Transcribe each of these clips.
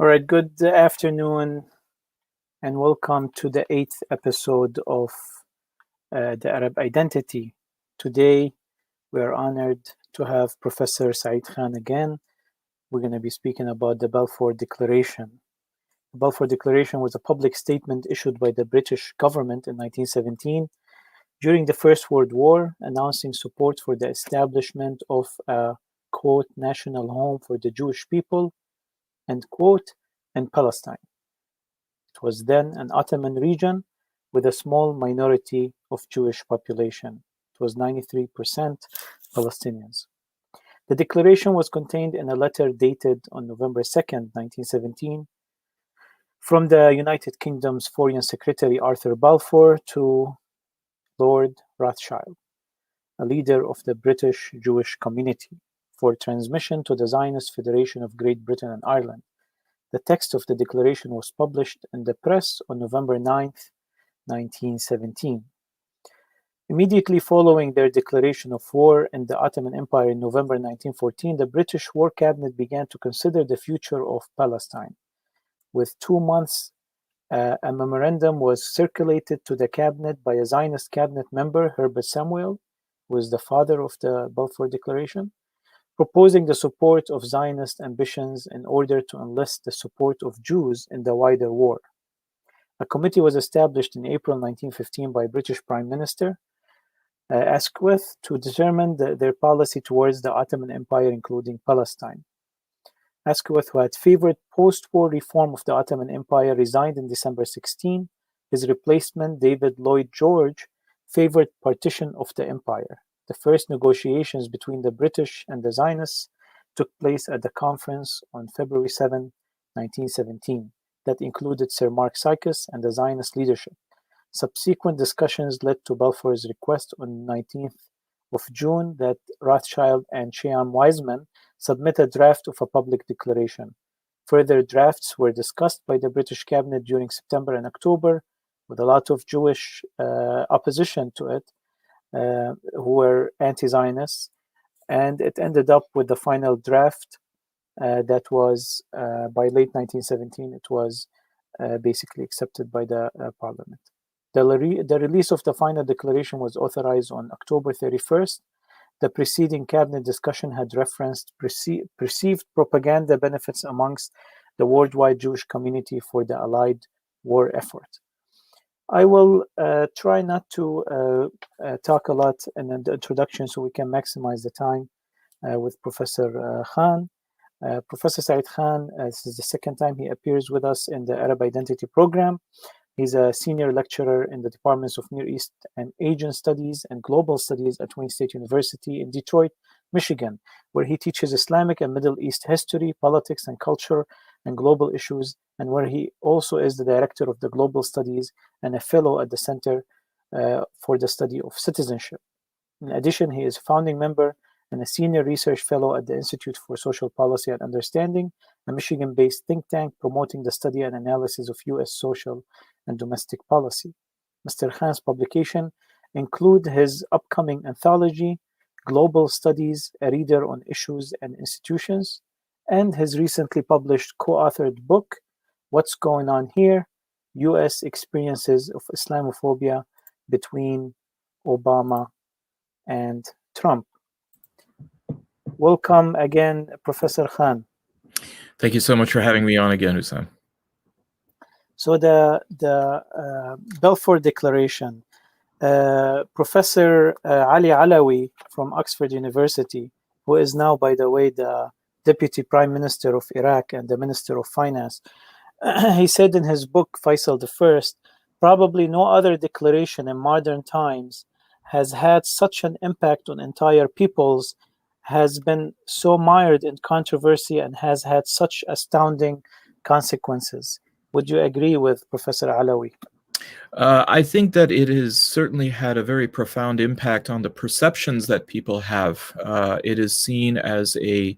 All right, good afternoon and welcome to the 8th episode of the Arab Identity. Today, we are honored to have Professor Saeed Khan again. We're going to be speaking about the Balfour Declaration. The Balfour Declaration was a public statement issued by the British government in 1917 during the First World War, announcing support for the establishment of a, quote, national home for the Jewish people, end quote, in Palestine. It was then an Ottoman region with a small minority of Jewish population. It was 93% Palestinians. The declaration was contained in a letter dated on November 2nd, 1917, from the United Kingdom's Foreign Secretary Arthur Balfour to Lord Rothschild, a leader of the British Jewish community, for transmission to the Zionist Federation of Great Britain and Ireland. The text of the declaration was published in the press on November 9th, 1917. Immediately following their declaration of war in the Ottoman Empire in November 1914, the British War Cabinet began to consider the future of Palestine. With 2 months, a memorandum was circulated to the cabinet by a Zionist cabinet member, Herbert Samuel, who is the father of the Balfour Declaration, proposing the support of Zionist ambitions in order to enlist the support of Jews in the wider war. A committee was established in April 1915 by British Prime Minister Asquith to determine their policy towards the Ottoman Empire, including Palestine. Asquith, who had favored post-war reform of the Ottoman Empire, resigned in December 16. His replacement, David Lloyd George, favored partition of the empire. The first negotiations between the British and the Zionists took place at the conference on February 7, 1917, that included Sir Mark Sykes and the Zionist leadership. Subsequent discussions led to Balfour's request on 19th of June that Rothschild and Chaim Weizmann submit a draft of a public declaration. Further drafts were discussed by the British cabinet during September and October, with a lot of Jewish opposition to it, who were anti-Zionists, and it ended up with the final draft that was, by late 1917, it was basically accepted by the parliament. The release of the final declaration was authorized on October 31st. The preceding cabinet discussion had referenced perceived propaganda benefits amongst the worldwide Jewish community for the Allied war effort. I will try not to talk a lot in the introduction so we can maximize the time with Professor Khan. Professor Saeed Khan, this is the second time he appears with us in the Arab Identity program. He's a senior lecturer in the Departments of Near East and Asian Studies and Global Studies at Wayne State University in Detroit, Michigan, where he teaches Islamic and Middle East history, politics, and culture and global issues, and where he also is the director of the Global Studies and a fellow at the Center for the Study of Citizenship. In addition, he is a founding member and a senior research fellow at the Institute for Social Policy and Understanding, a Michigan-based think tank promoting the study and analysis of U.S. social and domestic policy. Mr. Khan's publications include his upcoming anthology, Global Studies, a reader on issues and institutions, and his recently published co-authored book, What's Going On Here? U.S. Experiences of Islamophobia Between Obama and Trump. Welcome again, Professor Khan. Thank you so much for having me on again, Wissam. So the Balfour Declaration, Professor Ali Alawi from Oxford University, who is now, by the way, the Deputy Prime Minister of Iraq and the Minister of Finance, he said in his book, Faisal I, probably no other declaration in modern times has had such an impact on entire peoples, has been so mired in controversy, and has had such astounding consequences. Would you agree with Professor Alawi? I think that it has certainly had a very profound impact on the perceptions that people have. It is seen as a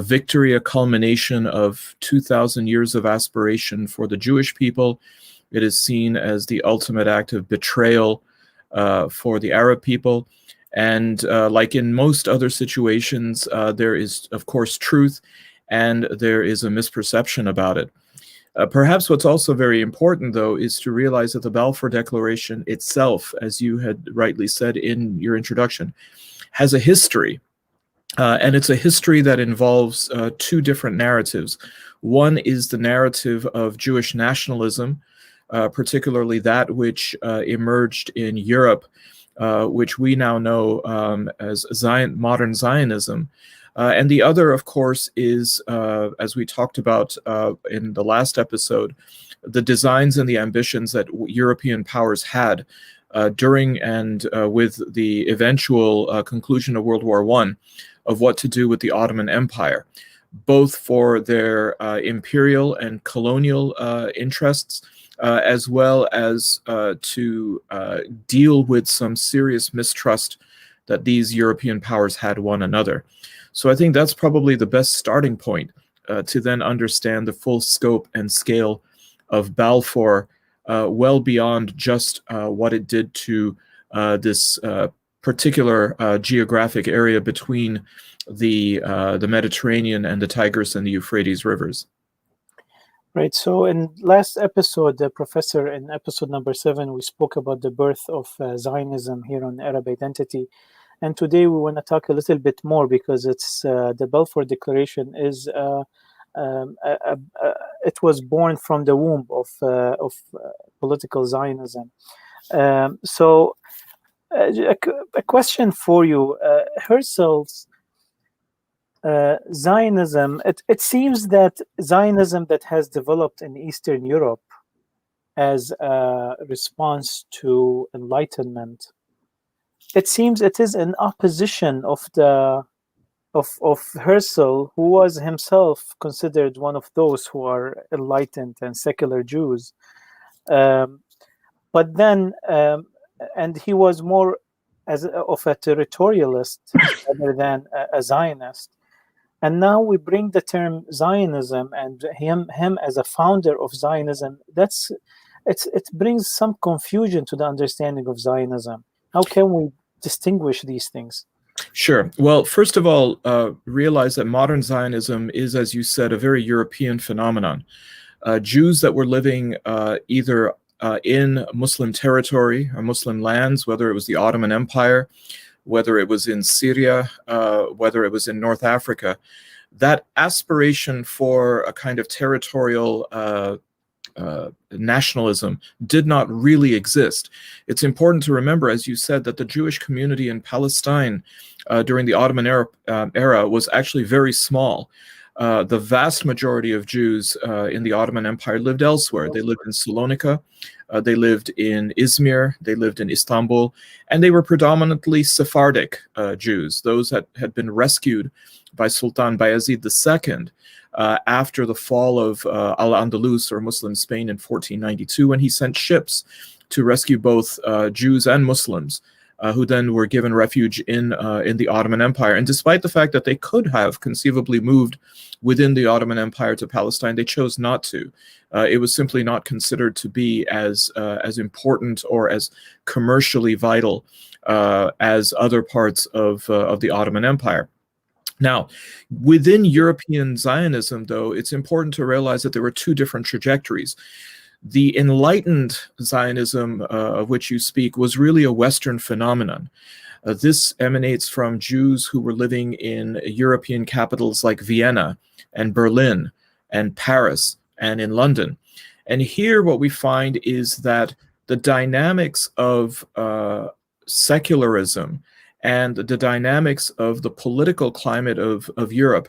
victory, a culmination of 2,000 years of aspiration for the Jewish people. It is seen as the ultimate act of betrayal for the Arab people. And like in most other situations, there is, of course, truth and there is a misperception about it. Perhaps what's also very important, though, is to realize that the Balfour Declaration itself, as you had rightly said in your introduction, has a history. And it's a history that involves two different narratives. One is the narrative of Jewish nationalism, particularly that which emerged in Europe, which we now know as modern Zionism. And the other, of course, is, as we talked about in the last episode, the designs and the ambitions that European powers had during and with the eventual conclusion of World War I, of what to do with the Ottoman Empire, both for their imperial and colonial interests, as well as to deal with some serious mistrust that these European powers had one another. So I think that's probably the best starting point to then understand the full scope and scale of Balfour, well beyond just what it did to this particular geographic area between the Mediterranean and the Tigris and the Euphrates rivers. Right. So in last episode, the professor, in episode number 7, we spoke about the birth of Zionism here on Arab Identity. And today we want to talk a little bit more, because it's the Balfour Declaration is it was born from the womb of political Zionism. So a question for you, Herzl's Zionism. It seems that Zionism that has developed in Eastern Europe as a response to Enlightenment, it seems it is in opposition of Herzl, who was himself considered one of those who are enlightened and secular Jews. But then, and he was more of a territorialist rather than a Zionist. And now we bring the term Zionism and him as a founder of Zionism. It brings some confusion to the understanding of Zionism. How can we distinguish these things? Sure. Well, first of all, realize that modern Zionism is, as you said, a very European phenomenon. Jews that were living either in Muslim territory or Muslim lands, whether it was the Ottoman Empire, whether it was in Syria, whether it was in North Africa, that aspiration for a kind of territorial nationalism did not really exist. It's important to remember, as you said, that the Jewish community in Palestine during the Ottoman era was actually very small. The vast majority of Jews in the Ottoman Empire lived elsewhere. They lived in Salonika, they lived in Izmir, they lived in Istanbul, and they were predominantly Sephardic Jews, those that had been rescued by Sultan Bayezid II after the fall of Al-Andalus, or Muslim Spain, in 1492, when he sent ships to rescue both Jews and Muslims, who then were given refuge in the Ottoman Empire. And despite the fact that they could have conceivably moved within the Ottoman Empire to Palestine, they chose not to. It was simply not considered to be as important or as commercially vital as other parts of the Ottoman Empire. Now, within European Zionism, though, it's important to realize that there were two different trajectories. The enlightened Zionism of which you speak was really a Western phenomenon. This emanates from Jews who were living in European capitals like Vienna and Berlin and Paris and in London. And here what we find is that the dynamics of secularism and the dynamics of the political climate of Europe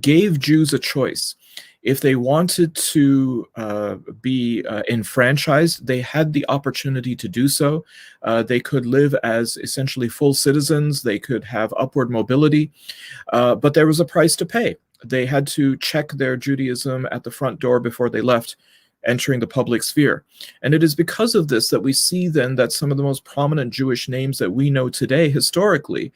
gave Jews a choice. If they wanted to be enfranchised, they had the opportunity to do so. They could live as essentially full citizens. They could have upward mobility, but there was a price to pay. They had to check their Judaism at the front door before they left, entering the public sphere. And it is because of this that we see then that some of the most prominent Jewish names that we know today historically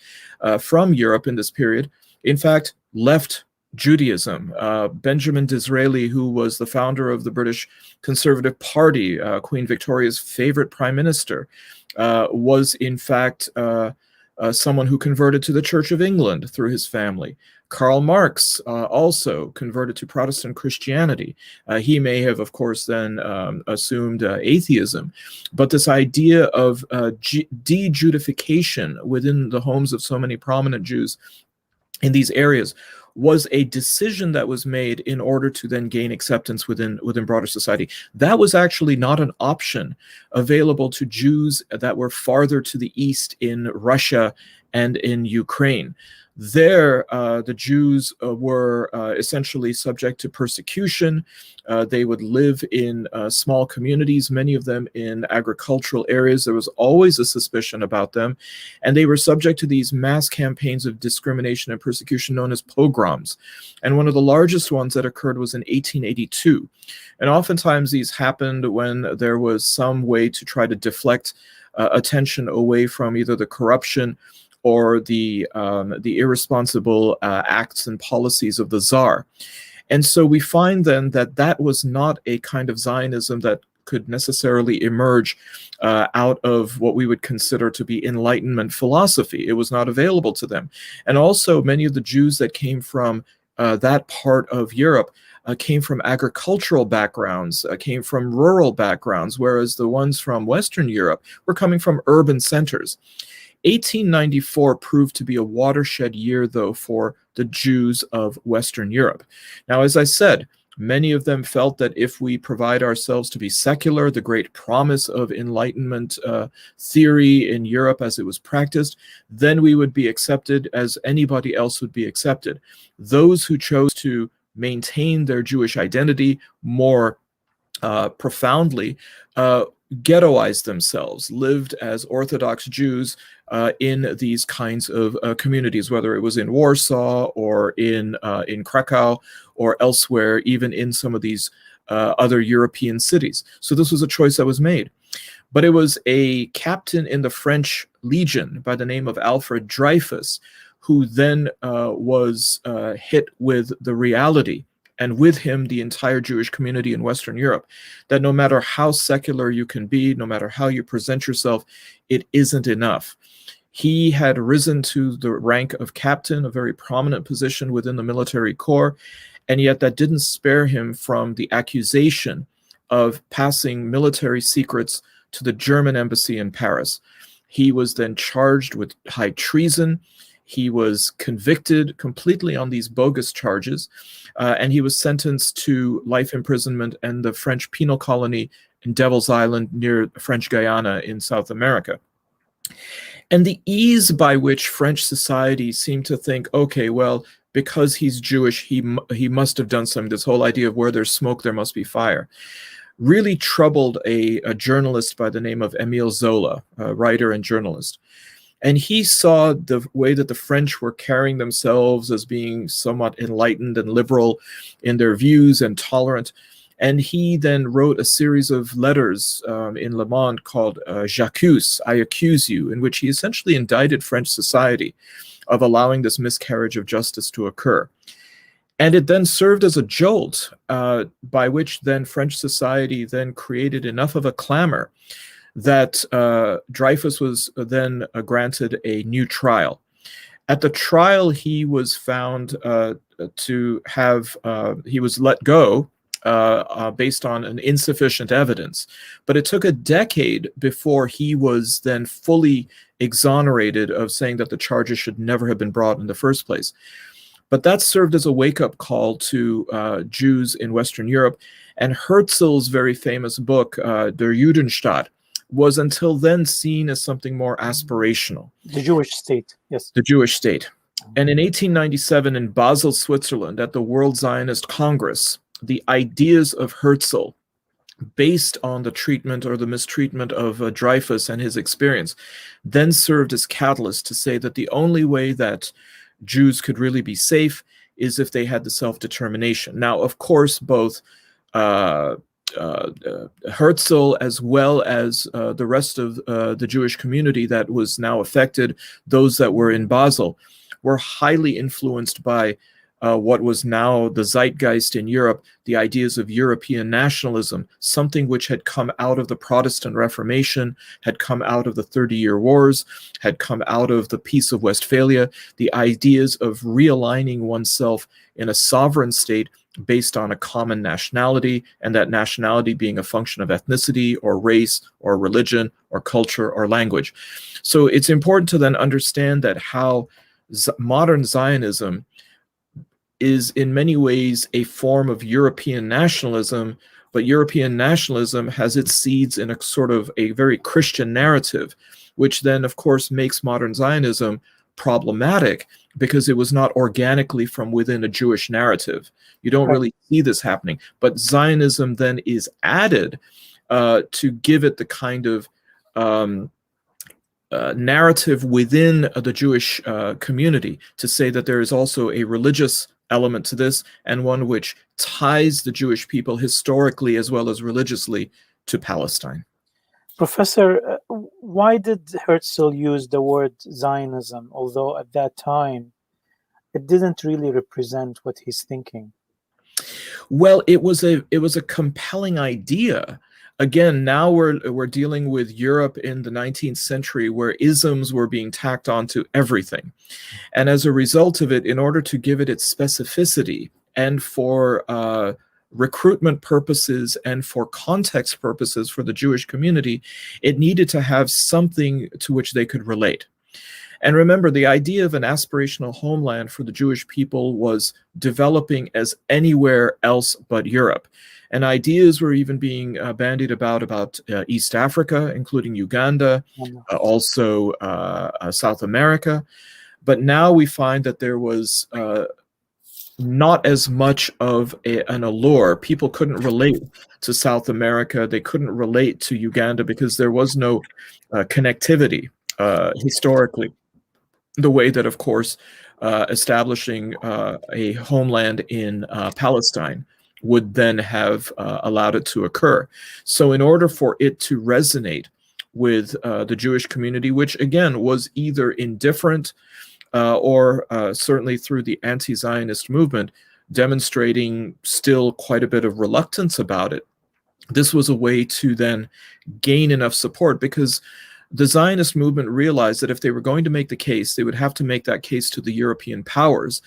from Europe in this period, in fact, left Judaism. Benjamin Disraeli, who was the founder of the British Conservative Party, Queen Victoria's favorite prime minister, was in fact someone who converted to the Church of England through his family. Karl Marx also converted to Protestant Christianity. He may have, of course, then assumed atheism. But this idea of de-Judification within the homes of so many prominent Jews in these areas was a decision that was made in order to then gain acceptance within broader society. That was actually not an option available to Jews that were farther to the east in Russia and in Ukraine. There, the Jews were essentially subject to persecution. They would live in small communities, many of them in agricultural areas. There was always a suspicion about them. And they were subject to these mass campaigns of discrimination and persecution known as pogroms. And one of the largest ones that occurred was in 1882. And oftentimes these happened when there was some way to try to deflect attention away from either the corruption or the irresponsible acts and policies of the Tsar. And so we find then that that was not a kind of Zionism that could necessarily emerge out of what we would consider to be Enlightenment philosophy. It was not available to them. And also many of the Jews that came from that part of Europe came from agricultural backgrounds, came from rural backgrounds, whereas the ones from Western Europe were coming from urban centers. 1894 proved to be a watershed year, though, for the Jews of Western Europe. Now, as I said, many of them felt that if we provide ourselves to be secular, the great promise of Enlightenment theory in Europe as it was practiced, then we would be accepted as anybody else would be accepted. Those who chose to maintain their Jewish identity more profoundly ghettoized themselves, lived as Orthodox Jews in these kinds of communities, whether it was in Warsaw or in Krakow or elsewhere, even in some of these other European cities. So this was a choice that was made. But it was a captain in the French Legion by the name of Alfred Dreyfus who then was hit with the reality, and with him the entire Jewish community in Western Europe, that no matter how secular you can be, no matter how you present yourself, it isn't enough. He had risen to the rank of captain, a very prominent position within the military corps, and yet that didn't spare him from the accusation of passing military secrets to the German embassy in Paris. He was then charged with high treason. He was convicted completely on these bogus charges, and he was sentenced to life imprisonment in the French penal colony in Devil's Island near French Guiana in South America. And the ease by which French society seemed to think, okay, well, because he's Jewish, he must have done something. This whole idea of where there's smoke, there must be fire, really troubled a journalist by the name of Émile Zola, a writer and journalist. And he saw the way that the French were carrying themselves as being somewhat enlightened and liberal in their views and tolerant. And he then wrote a series of letters in Le Monde called J'accuse, I accuse you, in which he essentially indicted French society of allowing this miscarriage of justice to occur. And it then served as a jolt by which then French society then created enough of a clamor that Dreyfus was then granted a new trial. At the trial, he was found to have, he was let go based on an insufficient evidence. But it took a decade before he was then fully exonerated of saying that the charges should never have been brought in the first place. But that served as a wake-up call to Jews in Western Europe. And Herzl's very famous book, Der Judenstaat, was until then seen as something more aspirational. The Jewish state, yes. The Jewish state. And in 1897 in Basel, Switzerland, at the World Zionist Congress, the ideas of Herzl, based on the treatment or the mistreatment of Dreyfus and his experience, then served as catalyst to say that the only way that Jews could really be safe is if they had the self-determination. Now, of course, both Herzl as well as the rest of the Jewish community that was now affected, those that were in Basel, were highly influenced by what was now the zeitgeist in Europe, the ideas of European nationalism, something which had come out of the Protestant Reformation, had come out of the 30-Year Wars, had come out of the Peace of Westphalia, the ideas of realigning oneself in a sovereign state based on a common nationality, and that nationality being a function of ethnicity or race or religion or culture or language. So it's important to then understand that how modern Zionism is in many ways a form of European nationalism, but European nationalism has its seeds in a sort of a very Christian narrative, which then, of course, makes modern Zionism problematic because it was not organically from within a Jewish narrative. You don't really see this happening. But Zionism then is added to give it the kind of narrative within the Jewish community, to say that there is also a religious element to this, and one which ties the Jewish people historically as well as religiously to Palestine. Professor, why did Herzl use the word Zionism, although at that time it didn't really represent what he's thinking? Well, it was a compelling idea. Again, now we're dealing with Europe in the 19th century, where isms were being tacked onto everything. And as a result of it, in order to give it its specificity and for recruitment purposes and for context purposes for the Jewish community, it needed to have something to which they could relate. And remember, the idea of an aspirational homeland for the Jewish people was developing as anywhere else but Europe. And ideas were even being bandied about East Africa, including Uganda, also South America. But now we find that there was not as much of an allure. People couldn't relate to South America. They couldn't relate to Uganda because there was no connectivity historically, the way that, of course, establishing a homeland in Palestine would then have allowed it to occur. So in order for it to resonate with the Jewish community, which again was either indifferent or certainly through the anti-Zionist movement, demonstrating still quite a bit of reluctance about it, this was a way to then gain enough support, because the Zionist movement realized that if they were going to make the case, they would have to make that case to the European powers.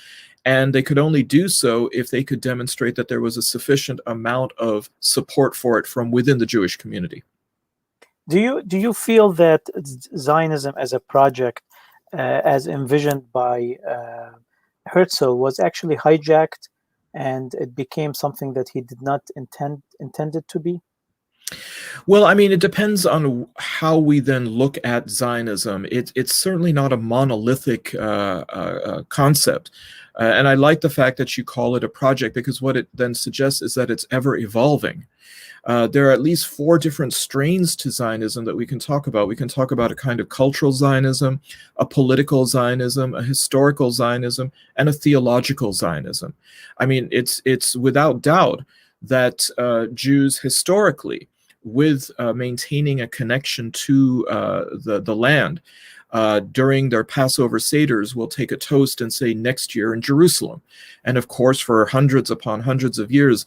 And they could only do so if they could demonstrate that there was a sufficient amount of support for it from within the Jewish community. Do you feel that Zionism as a project, as envisioned by Herzl, was actually hijacked and it became something that he did not intended to be? Well, I mean, it depends on how we then look at Zionism. It's certainly not a monolithic concept. And I like the fact that you call it a project, because what it then suggests is that it's ever evolving. There are at least 4 different strains to Zionism that we can talk about. We can talk about a kind of cultural Zionism, a political Zionism, a historical Zionism, and a theological Zionism. I mean, it's without doubt that Jews historically, with maintaining a connection to the land, during their Passover Seders, will take a toast and say, "Next year in Jerusalem." And of course, for hundreds upon hundreds of years,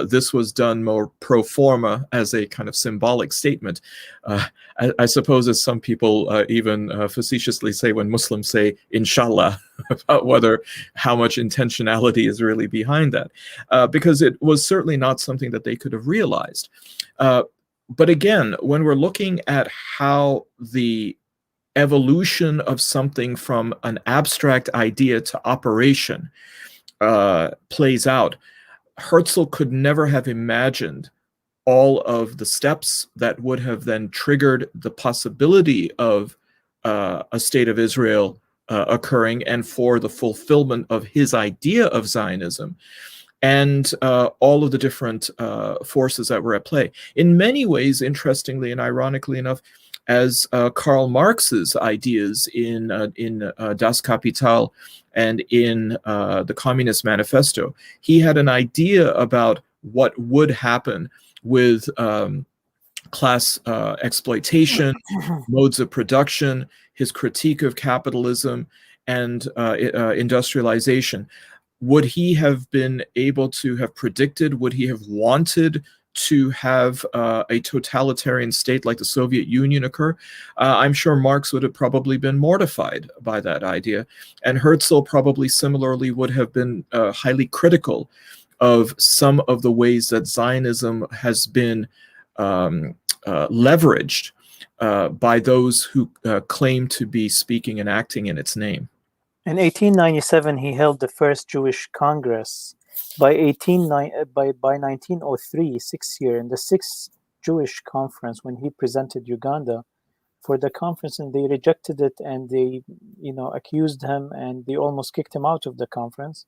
this was done more pro forma, as a kind of symbolic statement. I suppose, as some people even facetiously say when Muslims say "Inshallah," about how much intentionality is really behind that, because it was certainly not something that they could have realized. But again, when we're looking at how the evolution of something from an abstract idea to operation plays out, Herzl could never have imagined all of the steps that would have then triggered the possibility of a state of Israel occurring, and for the fulfillment of his idea of Zionism, and all of the different forces that were at play. In many ways, interestingly and ironically enough, as Karl Marx's ideas in Das Kapital and in the Communist Manifesto, he had an idea about what would happen with class exploitation, modes of production, his critique of capitalism, and industrialization. would he have been able to have predicted? Would he have wanted to have a totalitarian state like the Soviet Union occur? I'm sure Marx would have probably been mortified by that idea, and Herzl probably similarly would have been highly critical of some of the ways that Zionism has been leveraged by those who claim to be speaking and acting in its name. In 1897, he held the first Jewish Congress. By 1903, 6 year, in the sixth Jewish conference, when he presented Uganda for the conference, and they rejected it, and they, accused him, and they almost kicked him out of the conference.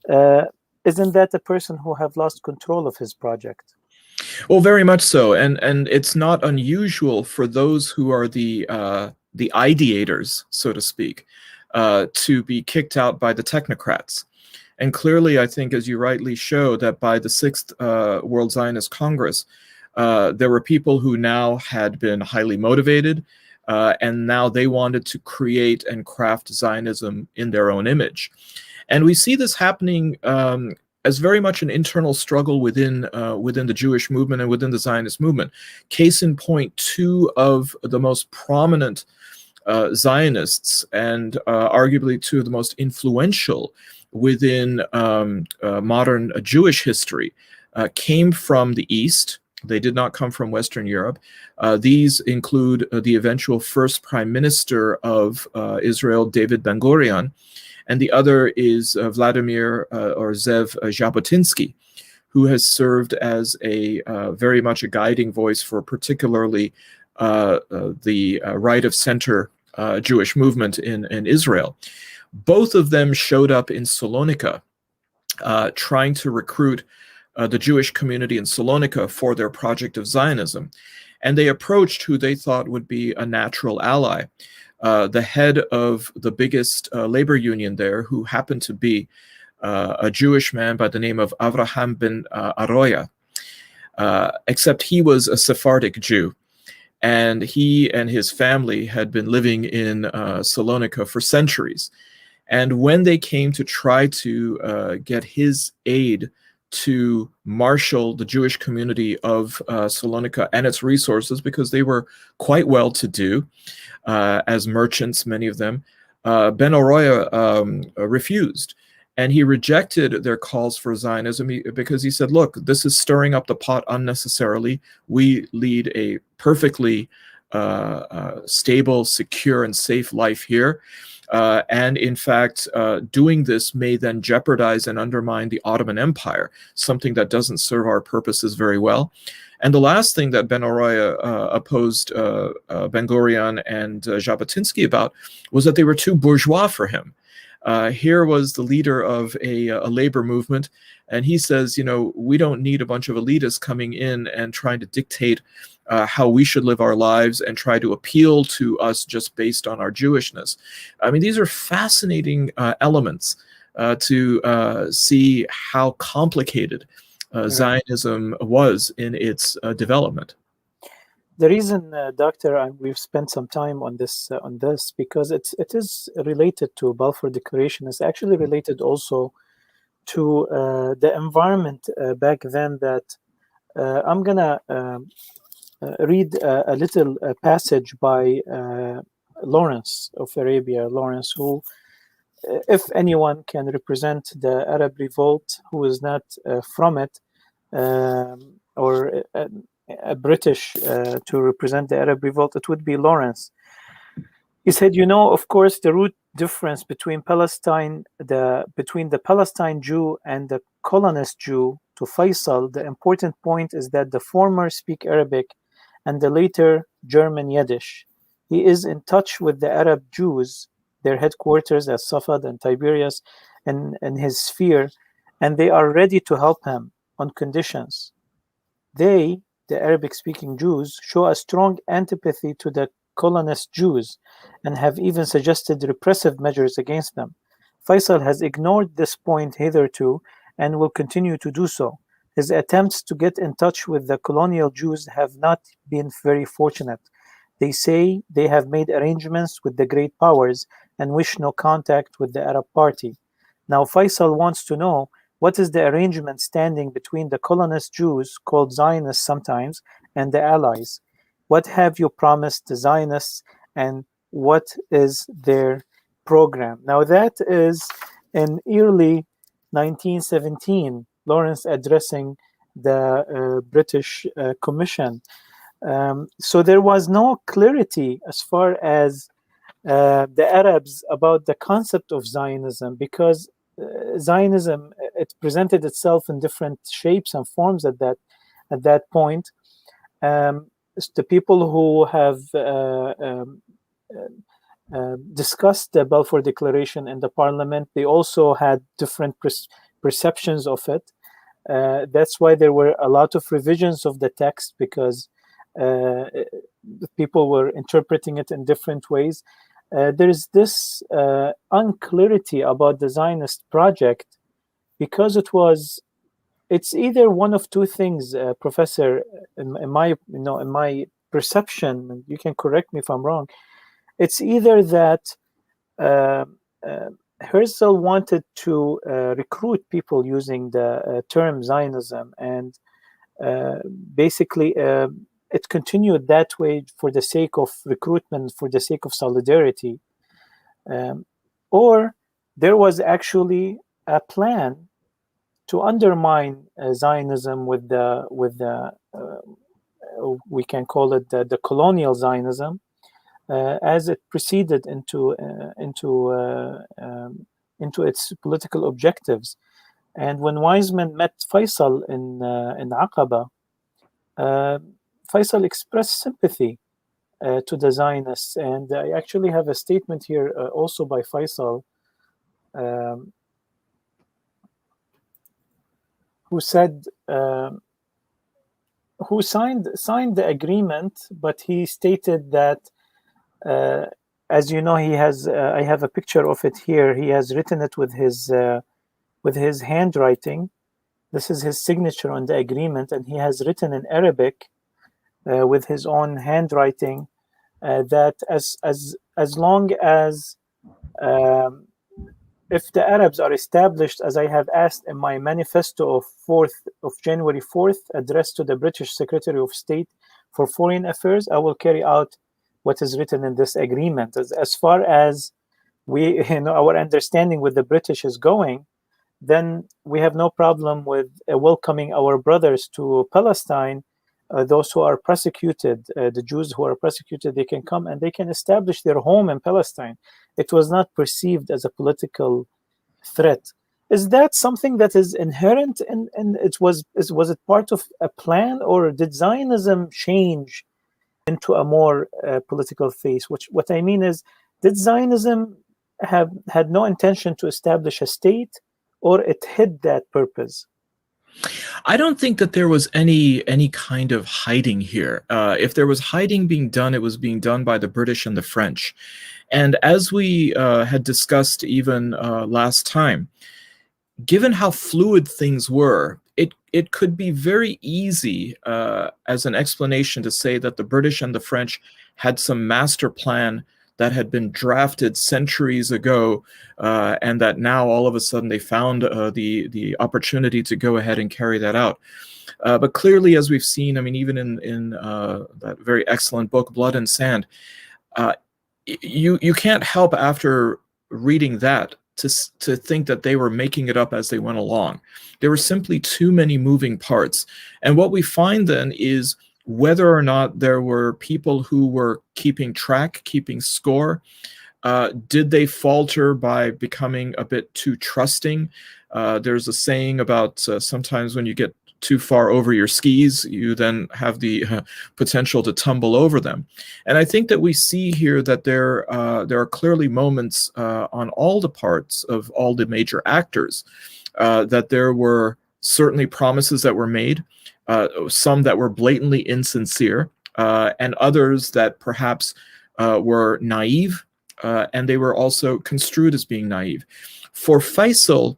Isn't that a person who have lost control of his project? Well, very much so, and it's not unusual for those who are the ideators, so to speak, to be kicked out by the technocrats. And clearly, I think, as you rightly show, that by the Sixth World Zionist Congress, there were people who now had been highly motivated, and now they wanted to create and craft Zionism in their own image. And we see this happening as very much an internal struggle within the Jewish movement and within the Zionist movement. Case in point, two of the most prominent Zionists, and arguably two of the most influential within modern Jewish history, came from the East. They did not come from Western Europe. These include the eventual first prime minister of Israel, David Ben-Gurion, and the other is Vladimir or Zev Jabotinsky, who has served as a very much a guiding voice for particularly the right of center Jewish movement in Israel. Both of them showed up in Salonika, trying to recruit the Jewish community in Salonika for their project of Zionism. And they approached who they thought would be a natural ally, the head of the biggest labor union there, who happened to be a Jewish man by the name of Avraham ben Aroya, except he was a Sephardic Jew. And he and his family had been living in Salonika for centuries. And when they came to try to get his aid to marshal the Jewish community of Salonika and its resources, because they were quite well to do as merchants, many of them, Ben Oroya refused. And he rejected their calls for Zionism because he said, look, this is stirring up the pot unnecessarily. We lead a perfectly stable, secure, and safe life here. And in fact, doing this may then jeopardize and undermine the Ottoman Empire, something that doesn't serve our purposes very well. And the last thing that Ben Oroya opposed Ben-Gurion and Jabotinsky about was that they were too bourgeois for him. Here was the leader of a labor movement, and he says, we don't need a bunch of elitists coming in and trying to dictate how we should live our lives and try to appeal to us just based on our Jewishness. I mean, these are fascinating elements to see how complicated Zionism was in its development. The reason, Doctor, we've spent some time on this because it is related to Balfour Declaration. It's actually related also to the environment back then. That I'm gonna read a little passage by Lawrence of Arabia. Lawrence, who, if anyone can represent the Arab revolt, who is not from it, or a British to represent the Arab revolt, it would be Lawrence. He said, of course, the root difference between between the Palestine Jew and the colonist Jew to Faisal, the important point is that the former speak Arabic and the later German Yiddish. He is in touch with the Arab Jews, their headquarters at Safad and Tiberias, and his sphere, and they are ready to help him on conditions. They, the Arabic-speaking Jews, show a strong antipathy to the colonist Jews and have even suggested repressive measures against them. Faisal has ignored this point hitherto and will continue to do so. His attempts to get in touch with the colonial Jews have not been very fortunate. They say they have made arrangements with the great powers and wish no contact with the Arab Party. Now Faisal wants to know, what is the arrangement standing between the colonist Jews, called Zionists sometimes, and the Allies? What have you promised the Zionists, and what is their program? Now that is in early 1917, Lawrence addressing the British Commission. So there was no clarity as far as the Arabs about the concept of Zionism, because Zionism, it presented itself in different shapes and forms at that point. The people who have discussed the Balfour Declaration in the Parliament, they also had different perceptions of it. That's why there were a lot of revisions of the text, because people were interpreting it in different ways. There's this unclarity about the Zionist project, because it's either one of two things, Professor, in my perception, and you can correct me if I'm wrong. It's either that Herzl wanted to recruit people using the term Zionism, and basically it continued that way for the sake of recruitment, for the sake of solidarity, or there was actually a plan to undermine Zionism with the we can call it the colonial Zionism, as it proceeded into its political objectives. And when Weizmann met Faisal in Aqaba, Faisal expressed sympathy to the Zionists, and I actually have a statement here also by Faisal, who said, who signed the agreement, but he stated that, as you know, he has. I have a picture of it here. He has written it with his handwriting. This is his signature on the agreement, and he has written in Arabic with his own handwriting that as long as if the Arabs are established, as I have asked in my manifesto of January 4th, addressed to the British Secretary of State for Foreign Affairs, I will carry out what is written in this agreement. As far as our understanding with the British is going, then we have no problem with welcoming our brothers to Palestine. Those who are persecuted, the Jews who are persecuted, they can come and they can establish their home in Palestine. It was not perceived as a political threat. Is that something that is inherent in was it part of a plan, or did Zionism change into a more political phase? What I mean is, did Zionism had no intention to establish a state, or it hid that purpose? I don't think that there was any kind of hiding here. If there was hiding being done, it was being done by the British and the French. And as we had discussed even last time, given how fluid things were, it could be very easy as an explanation to say that the British and the French had some master plan that had been drafted centuries ago, and that now all of a sudden they found the opportunity to go ahead and carry that out. But clearly, as we've seen, I mean, even in that very excellent book, Blood and Sand, you can't help after reading that to think that they were making it up as they went along. There were simply too many moving parts. And what we find then is whether or not there were people who were keeping track, keeping score. Did they falter by becoming a bit too trusting? There's a saying about sometimes when you get too far over your skis, you then have the potential to tumble over them. And I think that we see here that there are clearly moments on all the parts of all the major actors that there were certainly promises that were made, some that were blatantly insincere, and others that perhaps were naive, and they were also construed as being naive. For Faisal,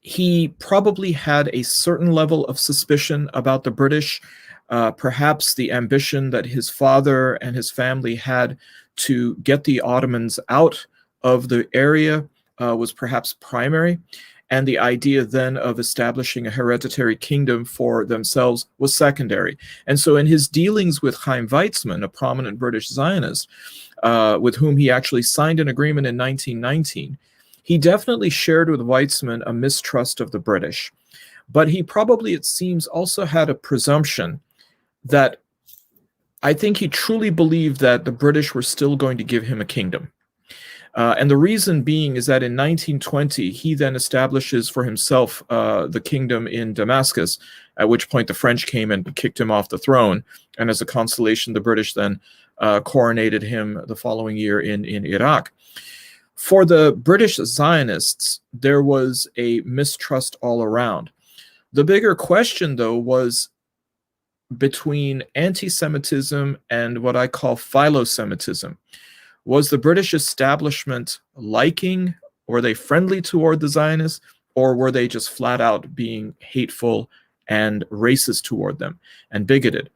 he probably had a certain level of suspicion about the British, perhaps the ambition that his father and his family had to get the Ottomans out of the area, was perhaps primary, and the idea then of establishing a hereditary kingdom for themselves was secondary. And so in his dealings with Chaim Weizmann, a prominent British Zionist, with whom he actually signed an agreement in 1919, he definitely shared with Weizmann a mistrust of the British. But he probably, it seems, also had a presumption that I think he truly believed that the British were still going to give him a kingdom. And the reason being is that in 1920, he then establishes for himself the kingdom in Damascus, at which point the French came and kicked him off the throne. And as a consolation, the British then coronated him the following year in Iraq. For the British Zionists, there was a mistrust all around. The bigger question, though, was between anti-Semitism and what I call philo-Semitism. Was the British establishment liking, were they friendly toward the Zionists, or were they just flat out being hateful and racist toward them and bigoted?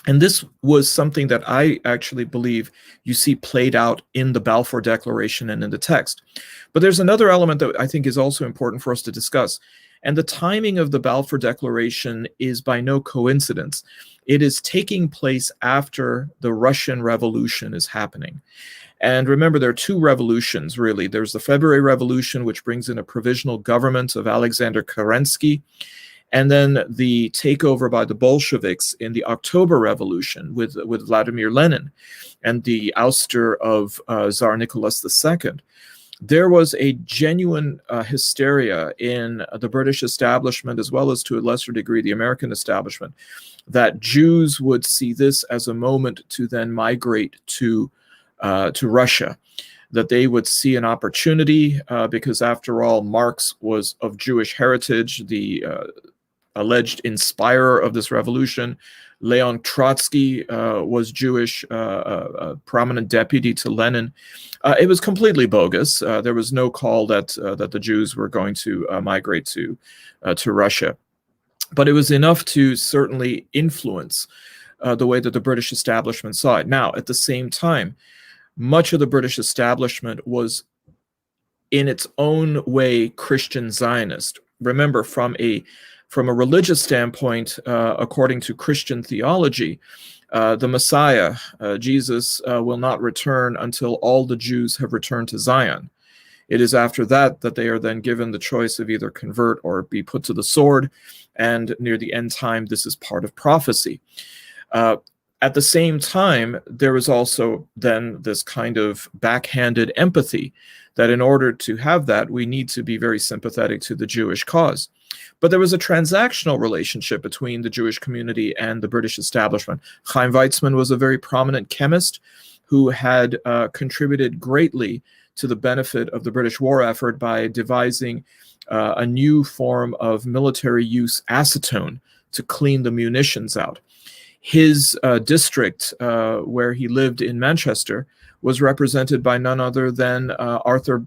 And this was something that I actually believe you see played out in the Balfour Declaration and in the text. But there's another element that I think is also important for us to discuss. And the timing of the Balfour Declaration is by no coincidence. It is taking place after the Russian Revolution is happening. And remember, there are two revolutions, really. There's the February Revolution, which brings in a provisional government of Alexander Kerensky, and then the takeover by the Bolsheviks in the October Revolution with Vladimir Lenin and the ouster of Tsar Nicholas II. There was a genuine hysteria in the British establishment, as well as to a lesser degree the American establishment, that Jews would see this as a moment to then migrate to Russia, that they would see an opportunity because, after all, Marx was of Jewish heritage, the alleged inspirer of this revolution. Leon Trotsky was Jewish, a prominent deputy to Lenin. It was completely bogus. There was no call that the Jews were going to migrate to Russia. But it was enough to certainly influence the way that the British establishment saw it. Now, at the same time, much of the British establishment was, in its own way, Christian Zionist. Remember, from a religious standpoint, according to Christian theology, the Messiah, Jesus, will not return until all the Jews have returned to Zion. It is after that that they are then given the choice of either convert or be put to the sword, and near the end time, this is part of prophecy. At the same time, there is also then this kind of backhanded empathy that in order to have that, we need to be very sympathetic to the Jewish cause. But there was a transactional relationship between the Jewish community and the British establishment. Chaim Weizmann was a very prominent chemist who had contributed greatly to the benefit of the British war effort by devising a new form of military use acetone to clean the munitions out. His district, where he lived in Manchester, was represented by none other than Arthur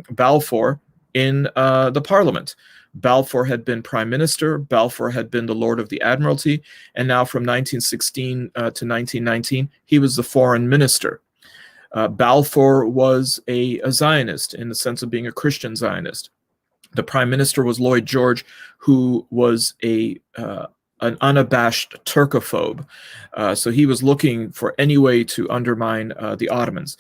Balfour in the Parliament. Balfour had been Prime Minister, Balfour had been the Lord of the Admiralty, and now from 1916 to 1919, he was the Foreign Minister. Balfour was a Zionist in the sense of being a Christian Zionist. The Prime Minister was Lloyd George, who was an unabashed Turkophobe. So he was looking for any way to undermine the Ottomans.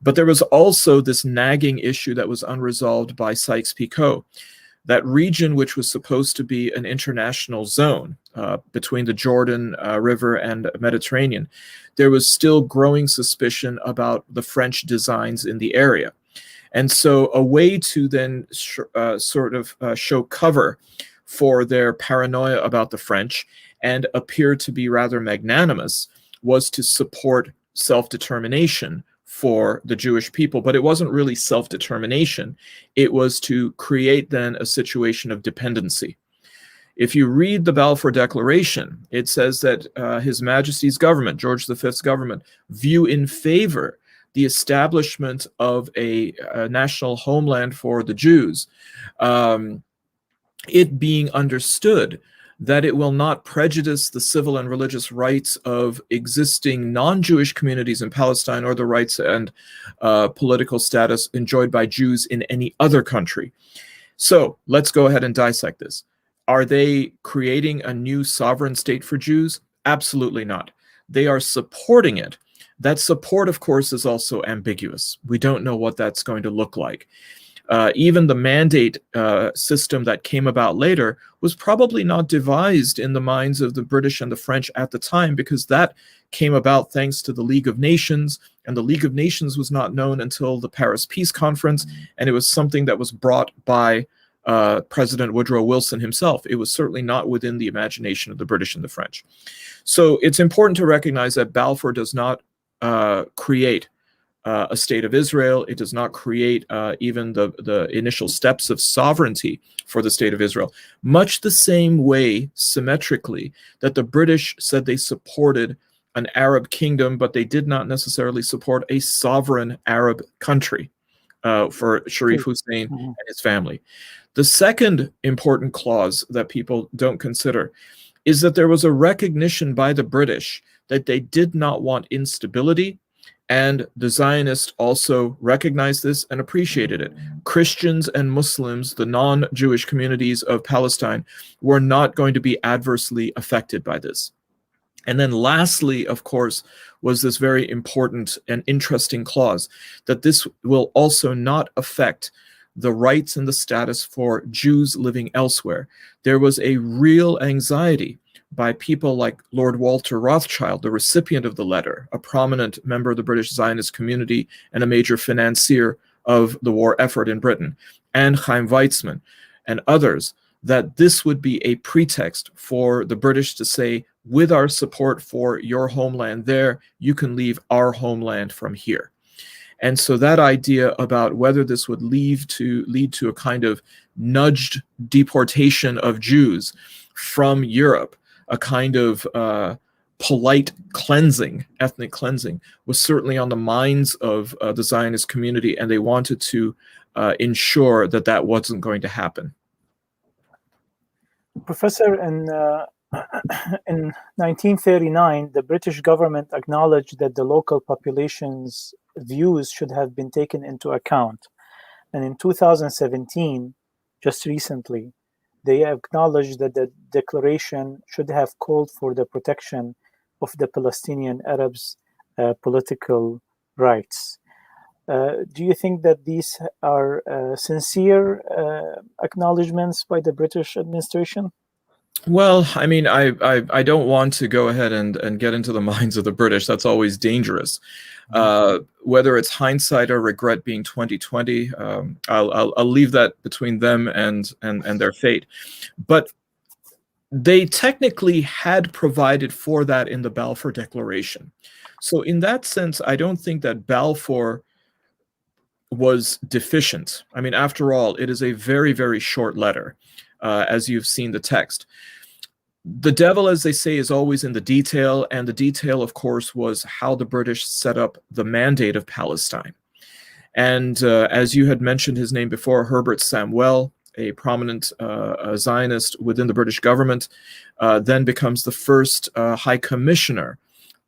But there was also this nagging issue that was unresolved by Sykes-Picot. That region, which was supposed to be an international zone between the Jordan River and Mediterranean, there was still growing suspicion about the French designs in the area. And so a way to then show cover for their paranoia about the French and appear to be rather magnanimous was to support self-determination for the Jewish people. But it wasn't really self-determination. It was to create then a situation of dependency. If you read the Balfour Declaration, it says that His Majesty's government, George V's government, view in favor the establishment of a national homeland for the Jews, it being understood that it will not prejudice the civil and religious rights of existing non-Jewish communities in Palestine or the rights and political status enjoyed by Jews in any other country. So let's go ahead and dissect this. Are they creating a new sovereign state for Jews? Absolutely not. They are supporting it. That support, of course, is also ambiguous. We don't know what that's going to look like. Even the mandate system that came about later was probably not devised in the minds of the British and the French at the time, because that came about thanks to the League of Nations, and the League of Nations was not known until the Paris Peace Conference, and it was something that was brought by President Woodrow Wilson himself. It was certainly not within the imagination of the British and the French. So it's important to recognize that Balfour does not create a state of Israel. It does not create even the initial steps of sovereignty for the state of Israel. Much the same way, symmetrically, that the British said they supported an Arab kingdom, but they did not necessarily support a sovereign Arab country for Sharif Hussein and his family. The second important clause that people don't consider is that there was a recognition by the British that they did not want instability, and the Zionists also recognized this and appreciated it. Christians and Muslims, the non-Jewish communities of Palestine, were not going to be adversely affected by this. And then lastly, of course, was this very important and interesting clause that this will also not affect the rights and the status for Jews living elsewhere. There was a real anxiety by people like Lord Walter Rothschild, the recipient of the letter, a prominent member of the British Zionist community and a major financier of the war effort in Britain, and Chaim Weizmann and others, that this would be a pretext for the British to say, with our support for your homeland there, you can leave our homeland from here. And so that idea about whether this would lead to a kind of nudged deportation of Jews from Europe, a kind of polite cleansing, ethnic cleansing, was certainly on the minds of the Zionist community, and they wanted to ensure that that wasn't going to happen. Professor, in 1939, the British government acknowledged that the local population's views should have been taken into account. And in 2017, just recently, they acknowledged that the declaration should have called for the protection of the Palestinian Arabs' political rights. Do you think that these are sincere acknowledgements by the British administration? Well, I mean, I don't want to go ahead and get into the minds of the British. That's always dangerous. Whether it's hindsight or regret being 2020, I'll leave that between them and their fate. But they technically had provided for that in the Balfour Declaration. So in that sense, I don't think that Balfour was deficient. I mean, after all, it is a very, very short letter, as you've seen the text. The devil, as they say, is always in the detail, and the detail, of course, was how the British set up the mandate of Palestine. And as you had mentioned his name before, Herbert Samuel, a prominent Zionist within the British government, then becomes the first High Commissioner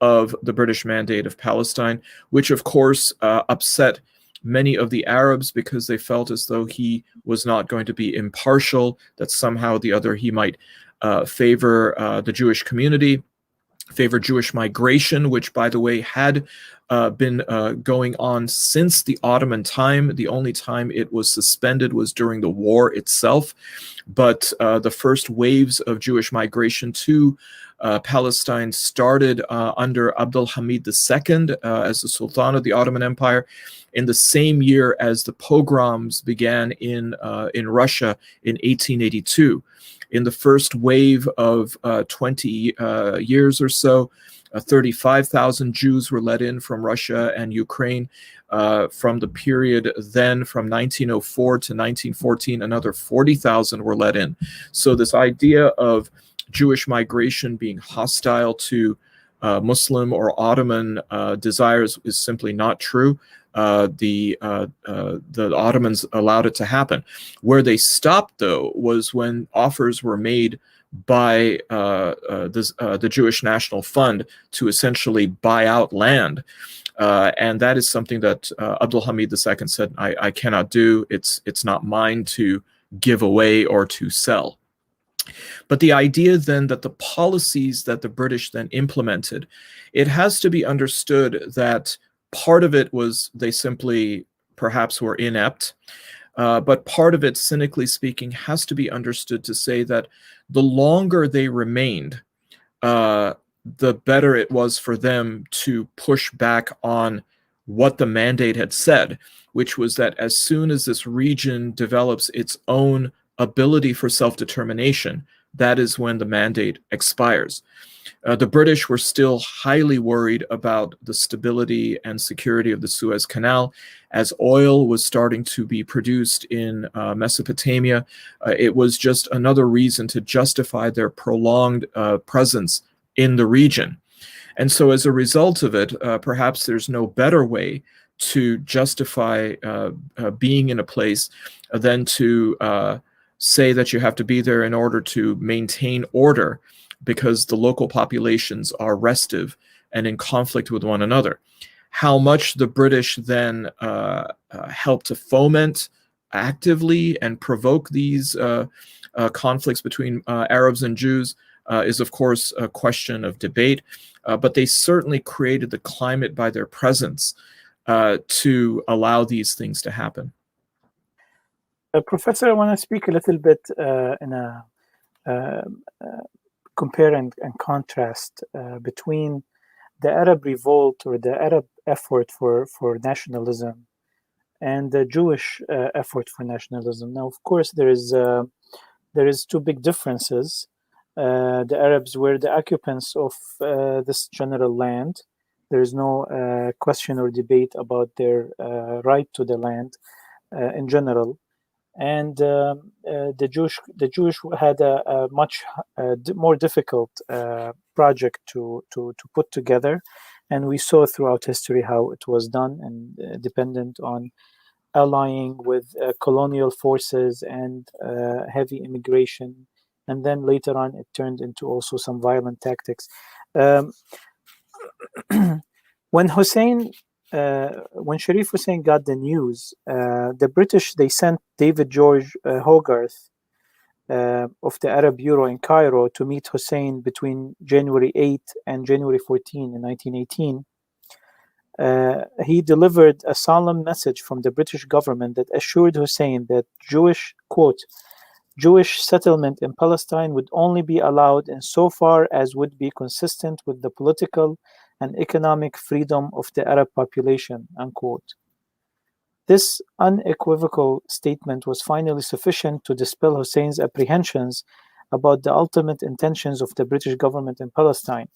of the British Mandate of Palestine, which, of course, upset many of the Arabs because they felt as though he was not going to be impartial, that somehow or the other he might favor the Jewish community, favor Jewish migration, which, by the way, had been going on since the Ottoman time. The only time it was suspended was during the war itself. But the first waves of Jewish migration to Palestine started under Abdul Hamid II as the Sultan of the Ottoman Empire in the same year as the pogroms began in Russia in 1882. In the first wave of 20 years or so, 35,000 Jews were let in from Russia and Ukraine. From the period then, from 1904 to 1914, another 40,000 were let in. So this idea of Jewish migration being hostile to Muslim or Ottoman desires is simply not true. The Ottomans allowed it to happen. Where they stopped, though, was when offers were made by the Jewish National Fund to essentially buy out land. And that is something that Abdul Hamid II said, I cannot do. It's not mine to give away or to sell. But the idea then that the policies that the British then implemented, it has to be understood that part of it was they simply perhaps were inept, but part of it, cynically speaking, has to be understood to say that the longer they remained, the better it was for them to push back on what the mandate had said, which was that as soon as this region develops its own ability for self-determination, that is when the mandate expires. The British were still highly worried about the stability and security of the Suez Canal. As oil was starting to be produced in Mesopotamia, it was just another reason to justify their prolonged presence in the region. And so as a result of it, perhaps there's no better way to justify being in a place than to say that you have to be there in order to maintain order, because the local populations are restive and in conflict with one another. How much the British then helped to foment actively and provoke these conflicts between Arabs and Jews is, of course, a question of debate. But they certainly created the climate by their presence to allow these things to happen. Professor, I want to speak a little bit in a compare and contrast between the Arab revolt or the Arab effort for nationalism and the Jewish effort for nationalism. Now, of course, there is two big differences. The Arabs were the occupants of this general land. There is no question or debate about their right to the land in general. And the Jewish had a much more difficult project to put together, and we saw throughout history how it was done, and dependent on allying with colonial forces and heavy immigration, and then later on it turned into also some violent tactics. When Sharif Hussein got the news, the British, they sent David George Hogarth of the Arab Bureau in Cairo to meet Hussein between January 8 and January 14 in 1918. He delivered a solemn message from the British government that assured Hussein that Jewish settlement in Palestine would only be allowed insofar as would be consistent with the political and economic freedom of the Arab population, unquote. This unequivocal statement was finally sufficient to dispel Hussein's apprehensions about the ultimate intentions of the British government in Palestine.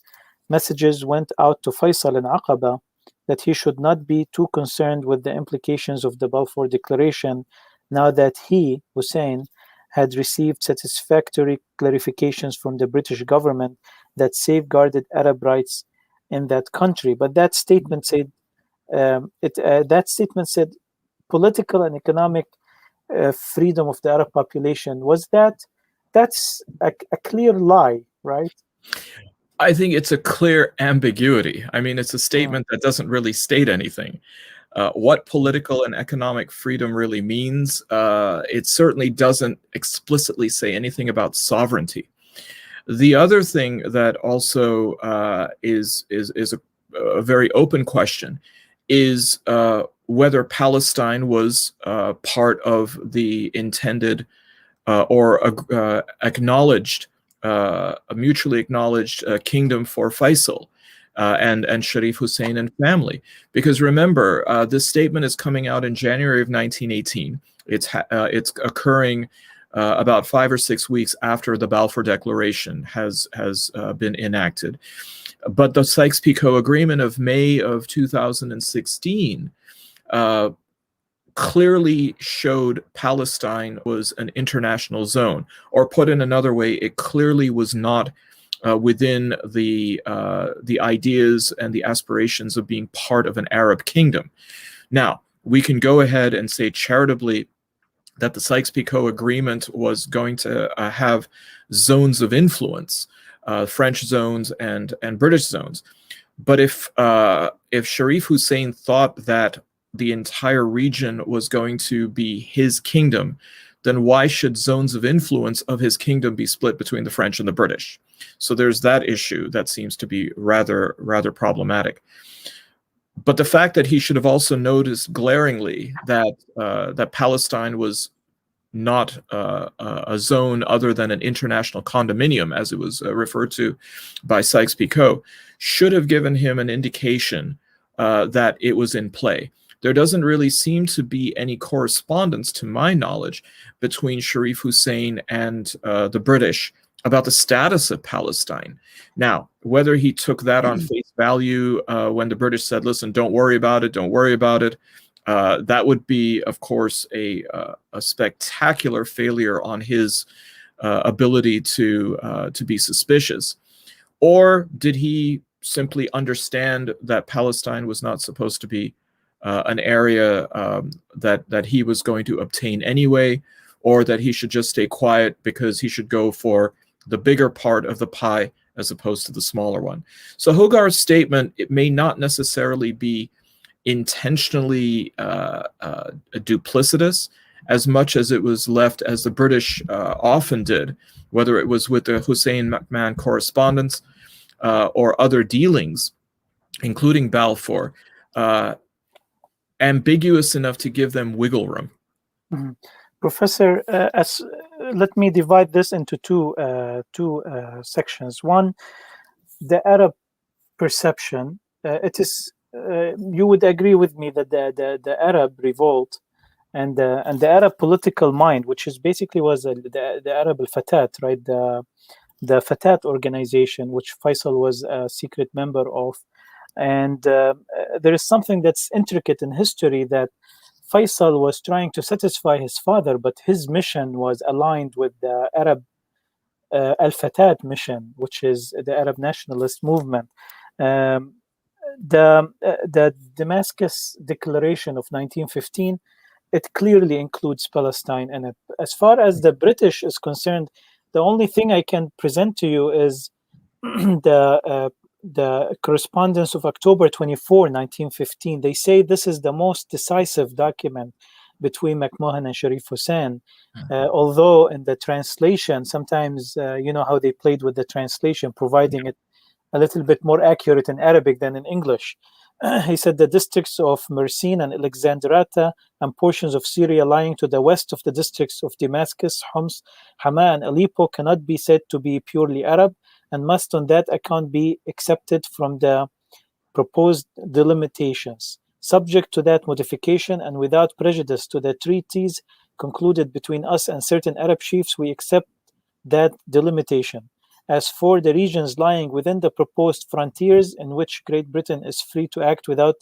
Messages went out to Faisal in Aqaba that he should not be too concerned with the implications of the Balfour Declaration now that he, Hussein, had received satisfactory clarifications from the British government that safeguarded Arab rights in that country. But that statement said political and economic freedom of the Arab population. That's a clear lie, right? I think it's a clear ambiguity. I mean, it's a statement that doesn't really state anything. What political and economic freedom really means, it certainly doesn't explicitly say anything about sovereignty. The other thing that also is a very open question is whether Palestine was part of the intended or acknowledged, a mutually acknowledged kingdom for Faisal and Sharif Hussein and family. Because remember, this statement is coming out in January of 1918. It's occurring about 5 or 6 weeks after the Balfour Declaration has been enacted. But the Sykes-Picot Agreement of May of 2016 clearly showed Palestine was an international zone, or put in another way, it clearly was not within the ideas and the aspirations of being part of an Arab kingdom. Now, we can go ahead and say charitably that the Sykes-Picot Agreement was going to have zones of influence, French zones and British zones. But if Sharif Hussein thought that the entire region was going to be his kingdom, then why should zones of influence of his kingdom be split between the French and the British? So there's that issue that seems to be rather problematic. But the fact that he should have also noticed glaringly that that Palestine was not a zone other than an international condominium, as it was referred to by Sykes-Picot, should have given him an indication that it was in play. There doesn't really seem to be any correspondence, to my knowledge, between Sharif Hussein and the British about the status of Palestine. Now, whether he took that on face value when the British said, listen, don't worry about it, that would be, of course, a spectacular failure on his ability to be suspicious. Or did he simply understand that Palestine was not supposed to be an area that he was going to obtain anyway, or that he should just stay quiet because he should go for the bigger part of the pie as opposed to the smaller one? So Hogarth's statement, it may not necessarily be intentionally duplicitous as much as it was left, as the British often did, whether it was with the Hussein McMahon correspondence or other dealings, including Balfour, ambiguous enough to give them wiggle room. Mm-hmm. Professor, let me divide this into two sections. One, the Arab perception. It is you would agree with me that the Arab revolt and the Arab political mind, which is basically was the Arab al-Fatat, right? The Fatat organization, which Faisal was a secret member of, and there is something that's intricate in history that Faisal was trying to satisfy his father, but his mission was aligned with the Arab al-Fatat mission, which is the Arab nationalist movement. The Damascus Declaration of 1915, it clearly includes Palestine in it. As far as the British is concerned, the only thing I can present to you is the correspondence of October 24, 1915. They say this is the most decisive document between McMahon and Sharif Hussein. Although in the translation, sometimes, you know how they played with the translation, providing it a little bit more accurate in Arabic than in English. He said the districts of Mersin and Alexandrata and portions of Syria lying to the west of the districts of Damascus, Homs, Hama, and Aleppo cannot be said to be purely Arab and must on that account be accepted from the proposed delimitations. Subject to that modification and without prejudice to the treaties concluded between us and certain Arab chiefs, we accept that delimitation. As for the regions lying within the proposed frontiers in which Great Britain is free to act without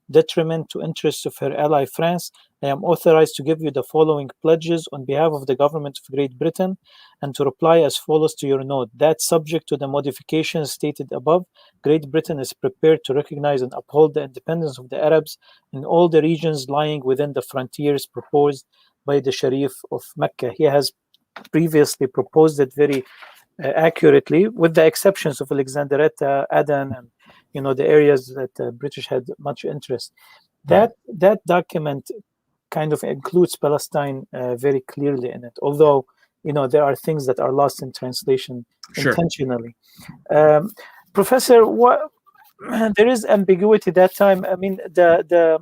detriment to interests of her ally France, I am authorized to give you the following pledges on behalf of the government of Great Britain and to reply as follows to your note. That subject to the modifications stated above, Great Britain is prepared to recognize and uphold the independence of the Arabs in all the regions lying within the frontiers proposed by the Sharif of Mecca. He has previously proposed it very accurately, with the exceptions of Alexandretta, Aden, and the areas that the British had much interest. That document kind of includes Palestine very clearly in it, although there are things that are lost in translation intentionally. Professor, there is ambiguity that time. I mean, the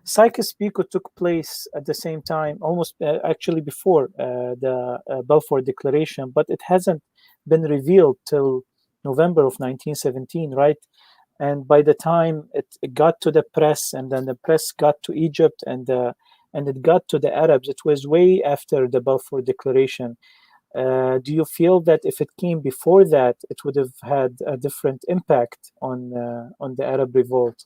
Sykes-Picot took place at the same time, almost actually before the Balfour Declaration, but it hasn't been revealed till November of 1917, right? And by the time it got to the press, and then the press got to Egypt, and it got to the Arabs, it was way after the Balfour Declaration. Do you feel that if it came before that, it would have had a different impact on the Arab revolt?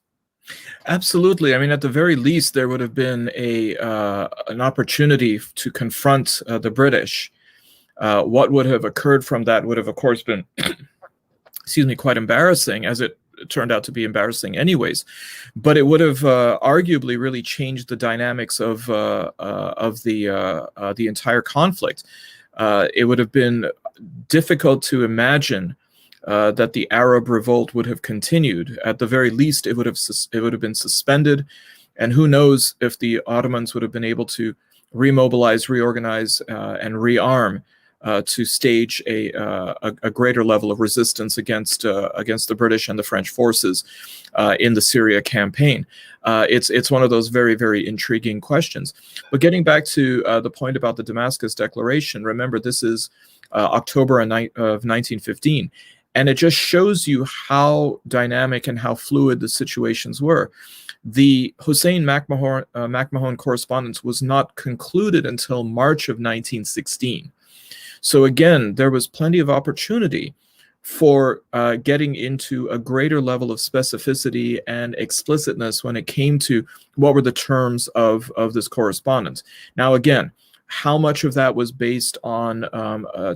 Absolutely. I mean, at the very least, there would have been an opportunity to confront the British. What would have occurred from that would have, of course, been, excuse me, quite embarrassing, as it turned out to be embarrassing anyways. But it would have arguably really changed the dynamics of the entire conflict. It would have been difficult to imagine that the Arab revolt would have continued. At the very least, it would have been suspended, and who knows if the Ottomans would have been able to remobilize, reorganize, and rearm to stage a greater level of resistance against the British and the French forces in the Syria campaign. It's one of those very, very intriguing questions. But getting back to the point about the Damascus Declaration, remember this is October of 1915. And it just shows you how dynamic and how fluid the situations were. The Hussein-McMahon correspondence was not concluded until March of 1916. So again, there was plenty of opportunity for getting into a greater level of specificity and explicitness when it came to what were the terms of this correspondence. Now again, how much of that was based on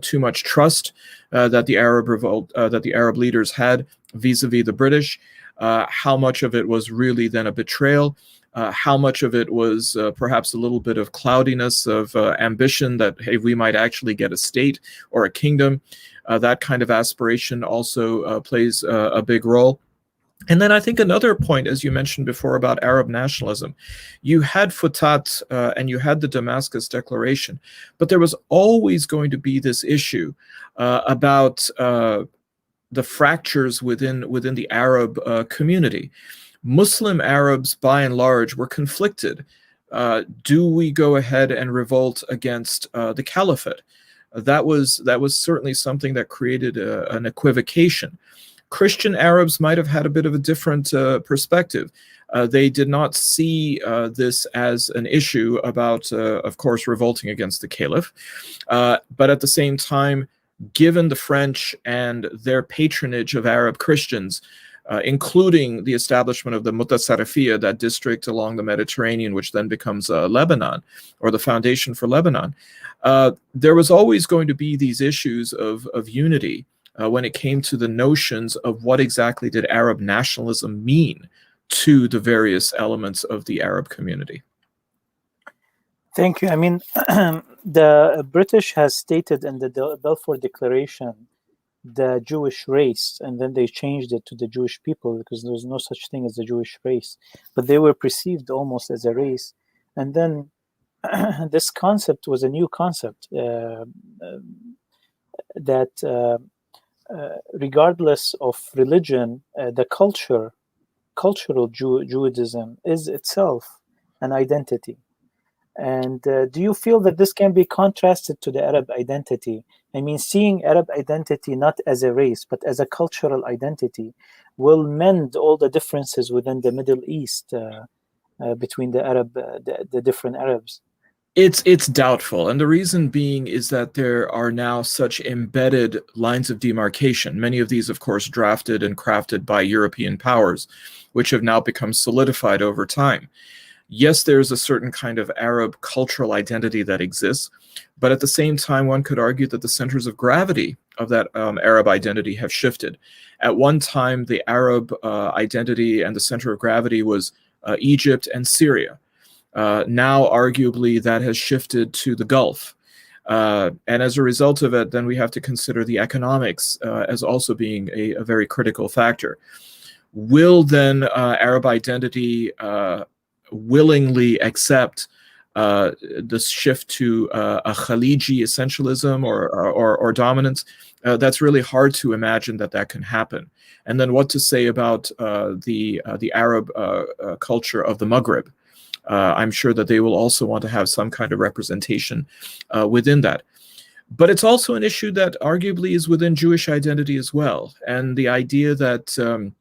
too much trust that the Arab leaders had vis-a-vis the British? How much of it was really then a betrayal? How much of it was perhaps a little bit of cloudiness of ambition that, hey, we might actually get a state or a kingdom? That kind of aspiration also plays a big role. And then I think another point, as you mentioned before, about Arab nationalism. You had Futat and you had the Damascus Declaration, but there was always going to be this issue about the fractures within the Arab community. Muslim Arabs, by and large, were conflicted. Do we go ahead and revolt against the caliphate? That was certainly something that created an equivocation. Christian Arabs might have had a bit of a different perspective. They did not see this as an issue about, of course, revolting against the caliph. But at the same time, given the French and their patronage of Arab Christians, including the establishment of the Mutasarrifiyya, that district along the Mediterranean, which then becomes Lebanon, or the foundation for Lebanon, there was always going to be these issues of unity when it came to the notions of what exactly did Arab nationalism mean to the various elements of the Arab community. Thank you. I mean, the British has stated in the Balfour Declaration the Jewish race, and then they changed it to the Jewish people because there was no such thing as the Jewish race, but they were perceived almost as a race. And then this concept was a new concept that regardless of religion, the cultural Judaism is itself an identity. And do you feel that this can be contrasted to the Arab identity? I mean, seeing Arab identity not as a race, but as a cultural identity will mend all the differences within the Middle East between the different Arabs. It's doubtful, and the reason being is that there are now such embedded lines of demarcation, many of these, of course, drafted and crafted by European powers, which have now become solidified over time. Yes, there's a certain kind of Arab cultural identity that exists, but at the same time, one could argue that the centers of gravity of that Arab identity have shifted. At one time, the Arab identity and the center of gravity was Egypt and Syria. Now, arguably, that has shifted to the Gulf. And as a result of it, then we have to consider the economics as also being a very critical factor. Will then Arab identity willingly accept the shift to a Khaliji essentialism or dominance? That's really hard to imagine that can happen. And then what to say about the Arab culture of the Maghreb? I'm sure that they will also want to have some kind of representation within that. But it's also an issue that arguably is within Jewish identity as well. And the idea that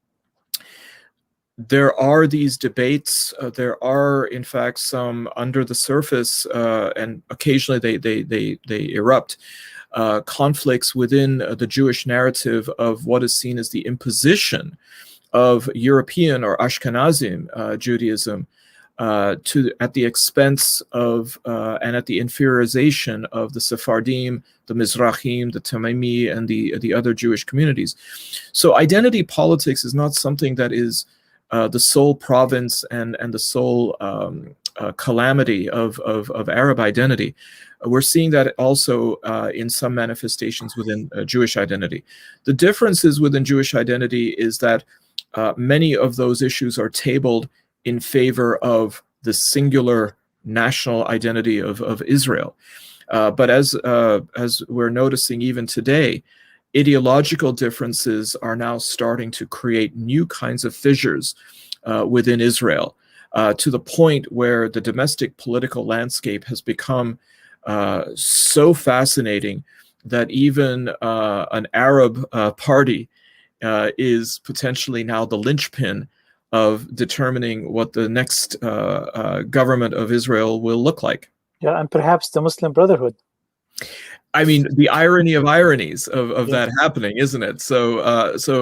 there are these debates, there are in fact some under the surface, and occasionally they erupt, conflicts within the Jewish narrative of what is seen as the imposition of European or Ashkenazim Judaism at the expense of and at the inferiorization of the Sephardim, the Mizrahim, the Tamimi, and the other Jewish communities. So identity politics is not something that is the sole province and the sole calamity of Arab identity. We're seeing that also in some manifestations within Jewish identity. The differences within Jewish identity is that many of those issues are tabled in favor of the singular national identity of Israel. But as we're noticing even today, ideological differences are now starting to create new kinds of fissures within Israel, to the point where the domestic political landscape has become so fascinating that even an Arab party is potentially now the linchpin of determining what the next government of Israel will look like. Yeah, and perhaps the Muslim Brotherhood. I mean, the irony of ironies of Yeah. that happening, isn't it? So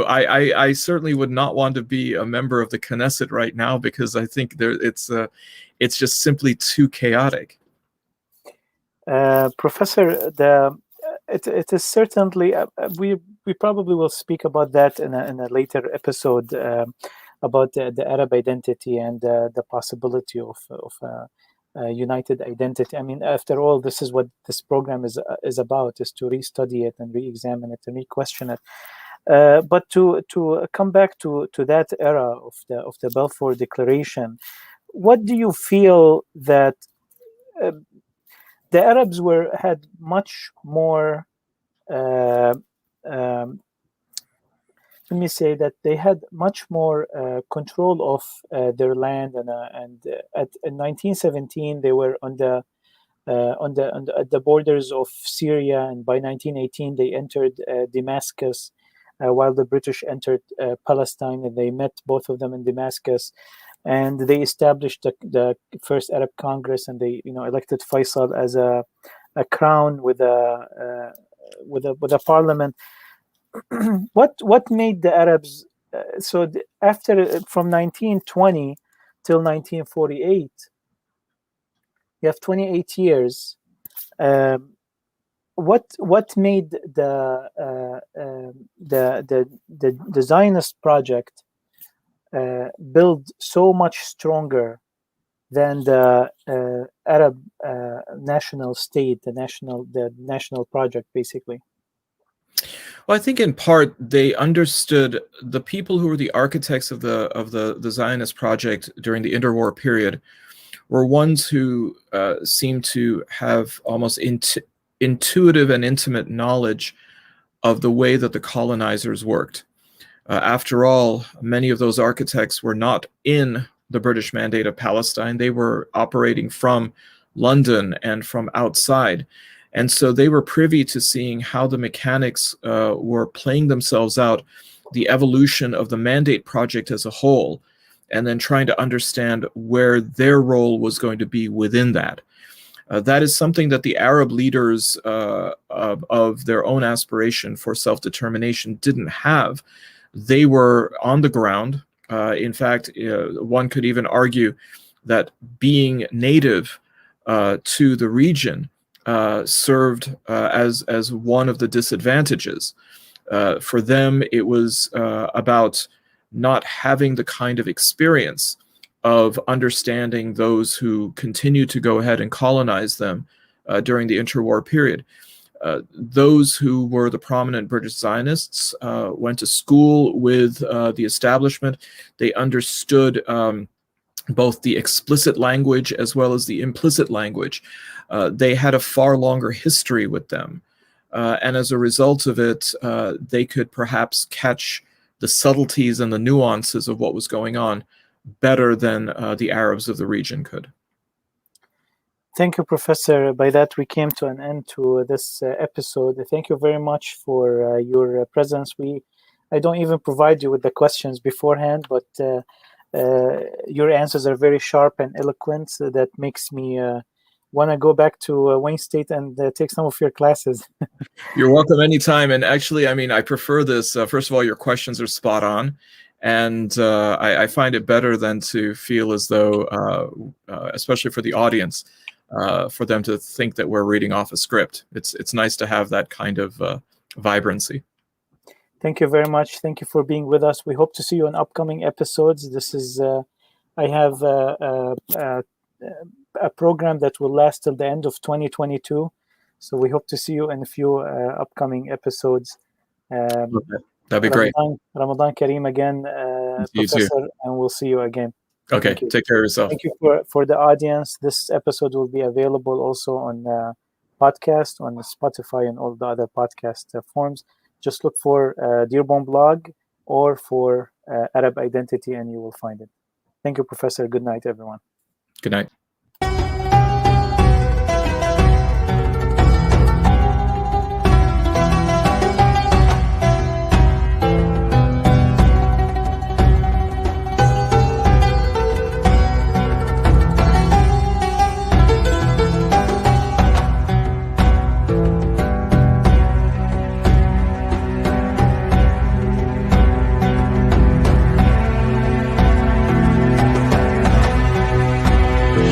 I certainly would not want to be a member of the Knesset right now, because I think it's just simply too chaotic. Professor, it is certainly we probably will speak about that in a later episode, about the Arab identity and the possibility of a united identity. I mean, after all, this is what this program is about: is to restudy it and re-examine it and re-question it. But to come back to that era of the Balfour Declaration, what do you feel that the Arabs had much more? Let me say that they had much more control of their land, and in 1917 they were at the borders of Syria, and by 1918 they entered Damascus, while the British entered Palestine, and they met both of them in Damascus, and they established the first Arab Congress, and they elected Faisal as a crown with a parliament. What made the Arabs after from 1920 till 1948, you have 28 years. What made the Zionist project build so much stronger than the Arab national state, the national project, basically? Well, I think in part they understood, the people who were the architects of the Zionist project during the interwar period were ones who seemed to have almost intuitive and intimate knowledge of the way that the colonizers worked. After all, many of those architects were not in the British Mandate of Palestine. They were operating from London and from outside. And so they were privy to seeing how the mechanics were playing themselves out, the evolution of the Mandate project as a whole, and then trying to understand where their role was going to be within that. That is something that the Arab leaders of their own aspiration for self-determination didn't have. They were on the ground. In fact, one could even argue that being native to the region served as one of the disadvantages. For them, it was about not having the kind of experience of understanding those who continued to go ahead and colonize them during the interwar period. Those who were the prominent British Zionists went to school with the establishment. They understood both the explicit language as well as the implicit language. They had a far longer history with them. And as a result of it, they could perhaps catch the subtleties and the nuances of what was going on better than the Arabs of the region could. Thank you, Professor. By that, we came to an end to this episode. Thank you very much for your presence. I don't even provide you with the questions beforehand, but your answers are very sharp and eloquent. So that makes me want to go back to Wayne State and take some of your classes. You're welcome anytime. And actually, I mean, I prefer this. First of all, your questions are spot on. And I find it better than to feel as though, especially for the audience, for them to think that we're reading off a script. It's nice to have that kind of vibrancy. Thank you very much. Thank you for being with us. We hope to see you in upcoming episodes. This is I have a program that will last till the end of 2022. So we hope to see you in a few upcoming episodes. That'd be great. Ramadan Kareem again, Professor, and we'll see you again. Okay, take care of yourself. Thank you for the audience. This episode will be available also on podcast, on Spotify, and all the other podcast forms. Just look for Dearborn blog or for Arab Identity, and you will find it. Thank you, Professor. Good night, everyone. Good night.